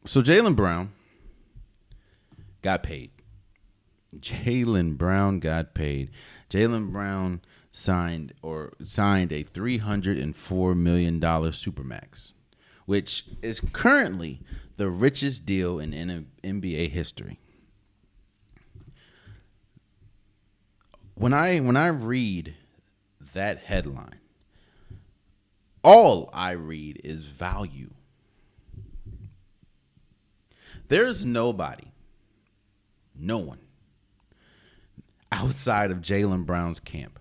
So Jaylen Brown got paid. Jaylen Brown got paid. Jaylen Brown signed a $304 million supermax, which is currently the richest deal in NBA history. When I read that headline, all I read is value. There's nobody, no one outside of Jaylen Brown's camp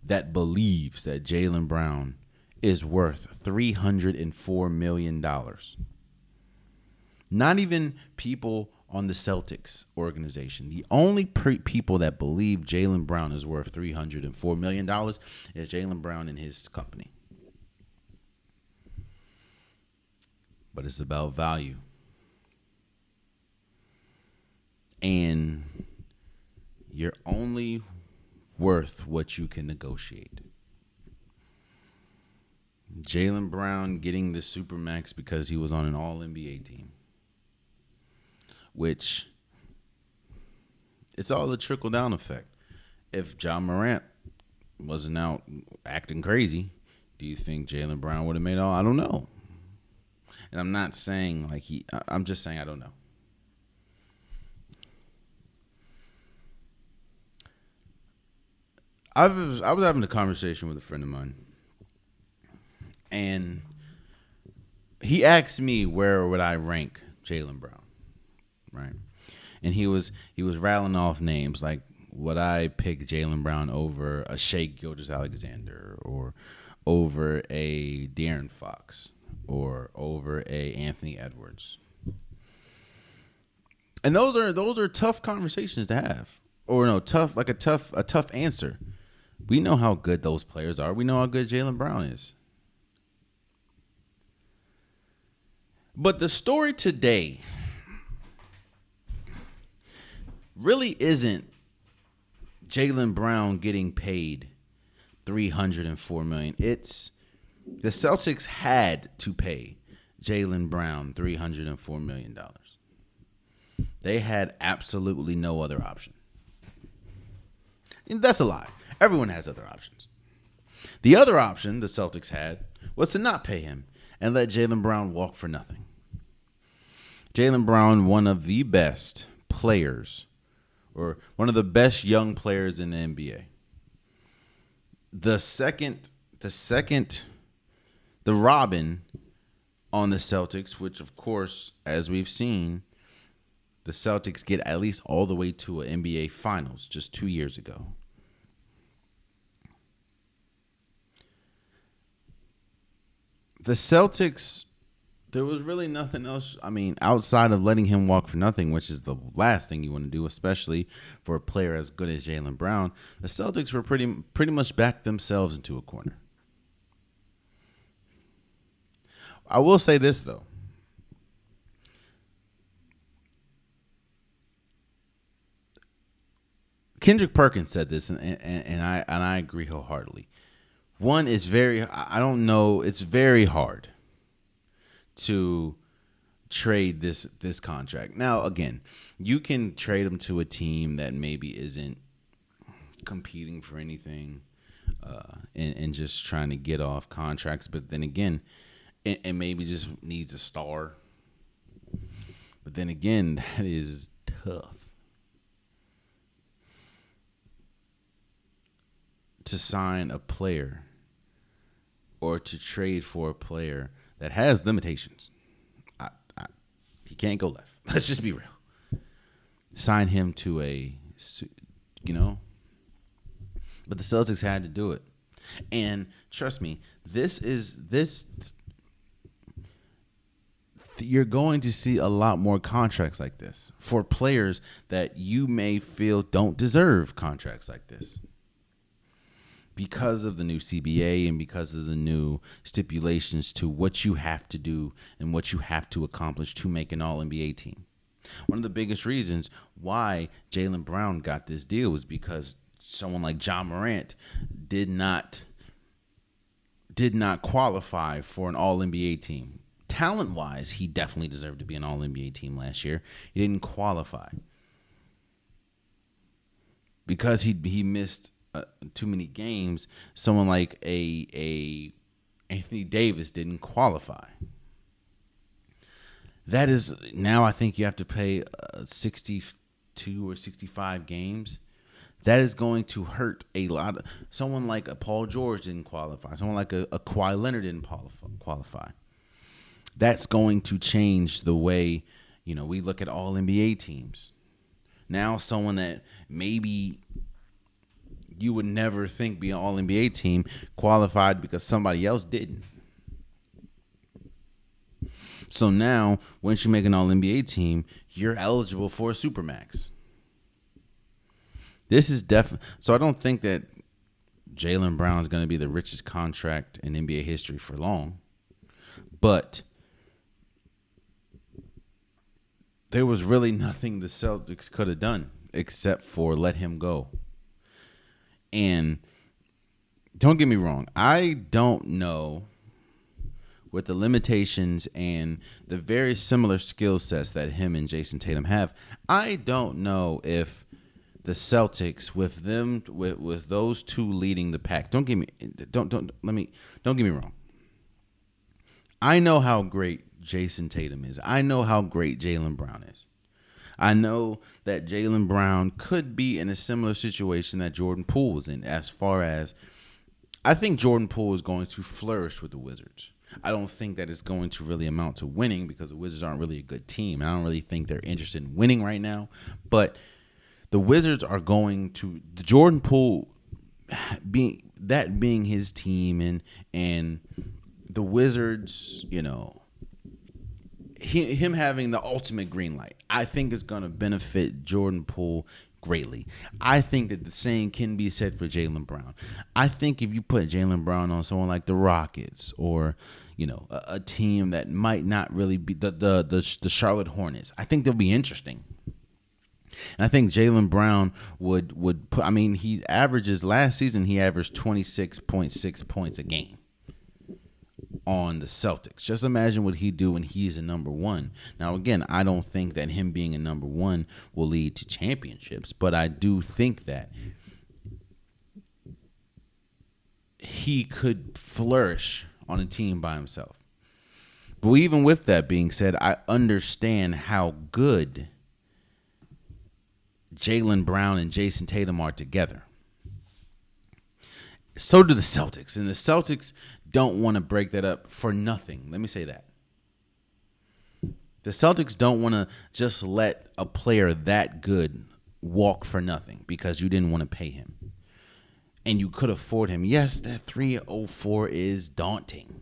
that believes that Jaylen Brown is worth $304 million. Not even people on the Celtics organization. The only people that believe Jaylen Brown is worth $304 million is Jaylen Brown and his company. But it's about value. And you're only worth what you can negotiate. Jaylen Brown getting the supermax because he was on an all-NBA team, which it's all a trickle-down effect. If John Morant wasn't out acting crazy, do you think Jaylen Brown would have made all? I don't know. And I'm not saying I'm just saying I don't know. I was having a conversation with a friend of mine, and he asked me where would I rank Jaylen Brown, right? And he was rattling off names like, would I pick Jaylen Brown over a Shai Gilgeous-Alexander, or over a De'Aaron Fox, or over a Anthony Edwards? And those are tough conversations to have, or no, a tough answer. We know how good those players are. We know how good Jaylen Brown is. But the story today really isn't Jaylen Brown getting paid $304 million. It's the Celtics had to pay Jaylen Brown $304 million. They had absolutely no other option. And that's a lie. Everyone has other options. The other option the Celtics had was to not pay him and let Jaylen Brown walk for nothing. Jaylen Brown, one of the best players, or one of the best young players in the NBA. The Robin on the Celtics, which of course, as we've seen, the Celtics get at least all the way to an NBA Finals just 2 years ago. The Celtics, there was really nothing else. I mean, outside of letting him walk for nothing, which is the last thing you want to do, especially for a player as good as Jaylen Brown. The Celtics were pretty much backed themselves into a corner. I will say this, though. Kendrick Perkins said this, and I agree wholeheartedly. One is it's very hard to trade this contract. Now, again, you can trade him to a team that maybe isn't competing for anything and just trying to get off contracts. But then again, it maybe just needs a star. But then again, that is tough. To sign a player or to trade for a player that has limitations. He can't go left. Let's just be real. Sign him to but the Celtics had to do it. And trust me, you're going to see a lot more contracts like this for players that you may feel don't deserve contracts like this, because of the new CBA and because of the new stipulations to what you have to do and what you have to accomplish to make an All-NBA team. One of the biggest reasons why Jaylen Brown got this deal was because someone like John Morant did not qualify for an All-NBA team. talent-wise, he definitely deserved to be an All-NBA team last year. He didn't qualify because he missed too many games. Someone like a Anthony Davis didn't qualify. That is now I think you have to play 62 or 65 games. That is going to hurt a lot. Someone like a Paul George didn't qualify. Someone like a Kawhi Leonard didn't qualify. That's going to change the way, we look at all NBA teams. Now someone that maybe you would never think be an all NBA team qualified because somebody else didn't. So now, once you make an all NBA team, you're eligible for a Supermax. This is definitely. So I don't think that Jaylen Brown is going to be the richest contract in NBA history for long. But there was really nothing the Celtics could have done except for let him go. And don't get me wrong, I don't know, with the limitations and the very similar skill sets that him and Jason Tatum have, I don't know if the Celtics with those two leading the pack. Don't get me wrong. I know how great Jason Tatum is. I know how great Jaylen Brown is. I know that Jaylen Brown could be in a similar situation that Jordan Poole was in, as far as I think Jordan Poole is going to flourish with the Wizards. I don't think that it's going to really amount to winning because the Wizards aren't really a good team. I don't really think they're interested in winning right now. But the Wizards are going to Jordan Poole being his team and the Wizards, him having the ultimate green light, I think is going to benefit Jordan Poole greatly. I think that the same can be said for Jaylen Brown. I think if you put Jaylen Brown on someone like the Rockets or a team that might not really be the Charlotte Hornets, I think they'll be interesting. And I think Jaylen Brown would put. I mean, last season he averaged 26.6 points a game on the Celtics. Just imagine what he'd do when he's a number one. Now, again, I don't think that him being a number one will lead to championships, but I do think that he could flourish on a team by himself. But even with that being said, I understand how good Jaylen Brown and Jason Tatum are together. So do the Celtics. And the Celtics don't want to break that up for nothing. Let me say that. The Celtics don't want to just let a player that good walk for nothing because you didn't want to pay him. And you could afford him. Yes, that 304 is daunting.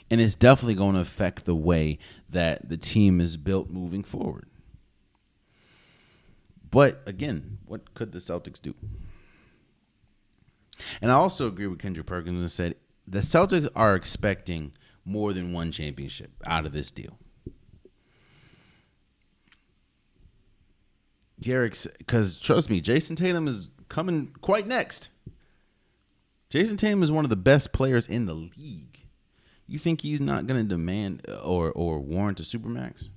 And it's definitely going to affect the way that the team is built moving forward. But again, what could the Celtics do? And I also agree with Kendrick Perkins and said the Celtics are expecting more than one championship out of this deal. Because trust me, Jason Tatum is coming quite next. Jason Tatum is one of the best players in the league. You think he's not going to demand or warrant a Supermax?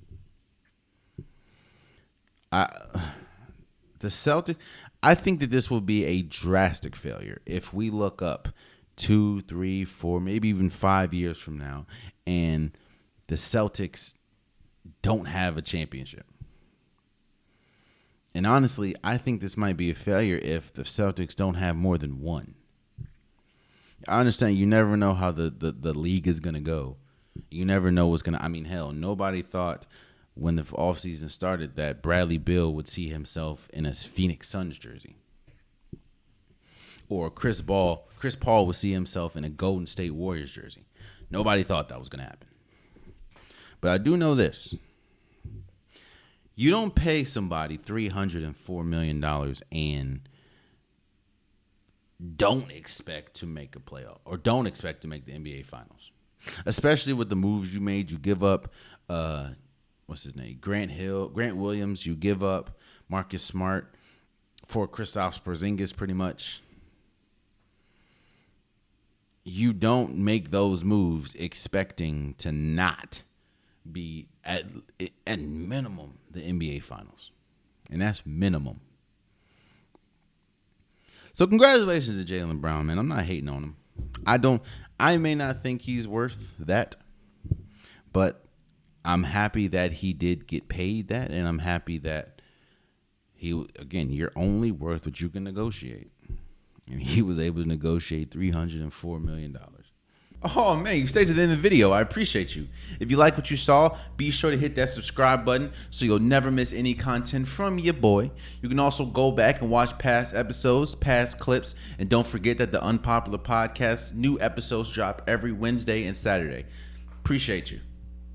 The Celtics, I think that this will be a drastic failure if we look up 2, 3, 4, maybe even 5 years from now, and the Celtics don't have a championship. And honestly, I think this might be a failure if the Celtics don't have more than one. I understand you never know how the league is going to go. You never know what's going to – I mean, hell, nobody thought when the offseason started that Bradley Beal would see himself in a Phoenix Suns jersey. Or Chris Paul would see himself in a Golden State Warriors jersey. Nobody thought that was going to happen. But I do know this. You don't pay somebody $304 million and don't expect to make a playoff or don't expect to make the NBA Finals. Especially with the moves you made. You give up, what's his name? Grant Williams. You give up Marcus Smart for Kristaps Porzingis pretty much. You don't make those moves expecting to not be at minimum the NBA Finals, and that's minimum. So congratulations to Jaylen Brown, man. I'm not hating on him. I may not think he's worth that, but I'm happy that he did get paid that, and I'm happy that you're only worth what you can negotiate. And he was able to negotiate $304 million. Oh, man, you stayed to the end of the video. I appreciate you. If you like what you saw, be sure to hit that subscribe button so you'll never miss any content from your boy. You can also go back and watch past episodes, past clips, and don't forget that the Unpopular Podcast, new episodes drop every Wednesday and Saturday. Appreciate you.